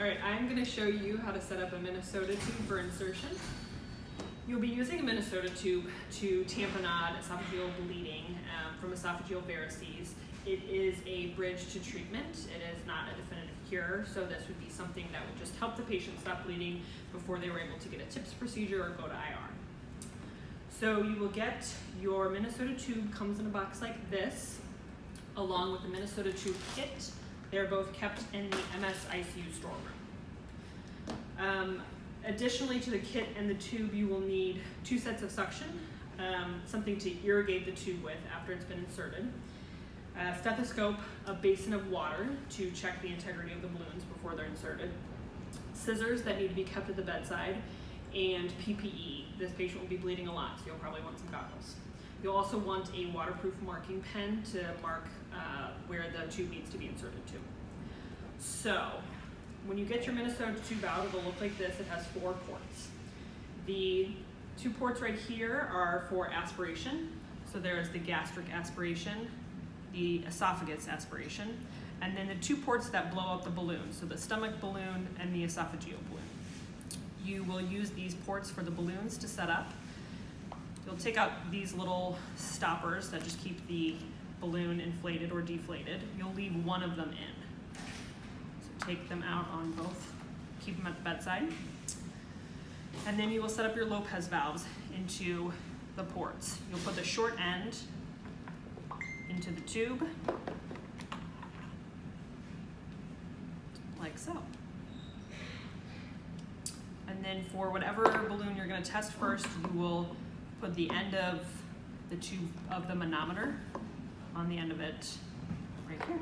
All right, I'm going to show you how to set up a Minnesota tube for insertion. You'll be using a Minnesota tube to tamponade esophageal bleeding from esophageal varices. It is a bridge to treatment. It is not a definitive cure, so this would be something that would just help the patient stop bleeding before they were able to get a TIPS procedure or go to IR. So you will get your Minnesota tube, comes in a box like this, along with the Minnesota tube kit. They're both kept in the MS ICU storeroom. Additionally to the kit and the tube, you will need 2 sets of suction, something to irrigate the tube with after it's been inserted, a stethoscope, a basin of water to check the integrity of the balloons before they're inserted, scissors that need to be kept at the bedside, and PPE. This patient will be bleeding a lot, so you'll probably want some goggles. You'll also want a waterproof marking pen to mark where the tube needs to be inserted to. So, when you get your Minnesota tube out, it'll look like this. It has 4 ports. The 2 ports right here are for aspiration. So there's the gastric aspiration, the esophagus aspiration, and then the 2 ports that blow up the balloon, so the stomach balloon and the esophageal balloon. You will use these ports for the balloons to set up. You'll take out these little stoppers that just keep the balloon inflated or deflated. You'll leave one of them in. So take them out on both, keep them at the bedside. And then you will set up your Lopez valves into the ports. You'll put the short end into the tube, like so. And then for whatever balloon you're going to test first, you will put the end of the tube of the manometer on the end of it right here.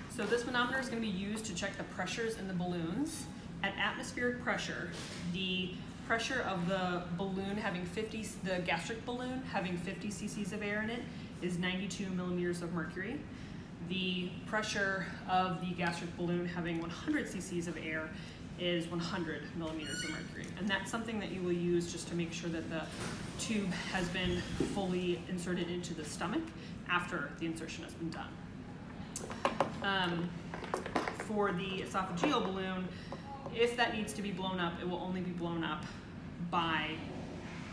So this manometer is going to be used to check the pressures in the balloons. At atmospheric pressure, the pressure of the balloon having the gastric balloon having 50 cc's of air in it is 92 millimeters of mercury. The pressure of the gastric balloon having 100 cc's of air is 100 millimeters of mercury. And that's something that you will use just to make sure that the tube has been fully inserted into the stomach after the insertion has been done. For the esophageal balloon, if that needs to be blown up, it will only be blown up by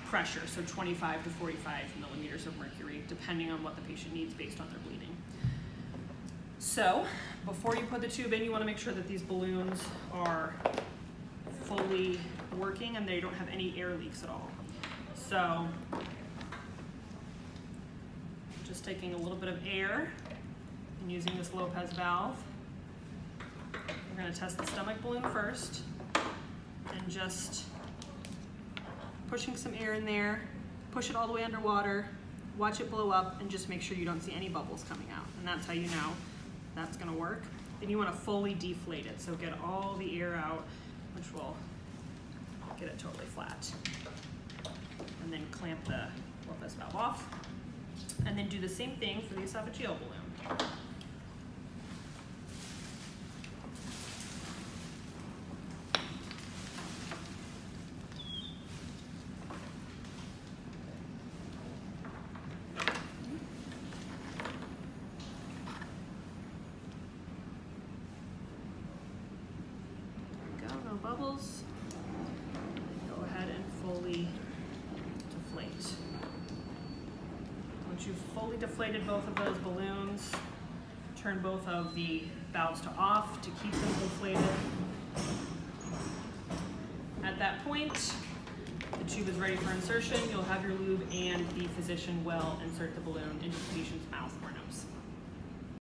pressure, so 25 to 45 millimeters of mercury, depending on what the patient needs based on their bleeding. So, before you put the tube in, you want to make sure that these balloons are fully working and they don't have any air leaks at all. So, just taking a little bit of air and using this Lopez valve. We're going to test the stomach balloon first and just pushing some air in there, push it all the way underwater, watch it blow up, and just make sure you don't see any bubbles coming out. And that's how you know that's going to work. Then you want to fully deflate it, so get all the air out, which will get it totally flat. And then clamp the Lopez valve off. And then do the same thing for the esophageal balloon. Bubbles. Go ahead and fully deflate. Once you've fully deflated both of those balloons, turn both of the valves to off to keep them deflated. At that point, the tube is ready for insertion. You'll have your lube and the physician will insert the balloon into the patient's mouth or nose.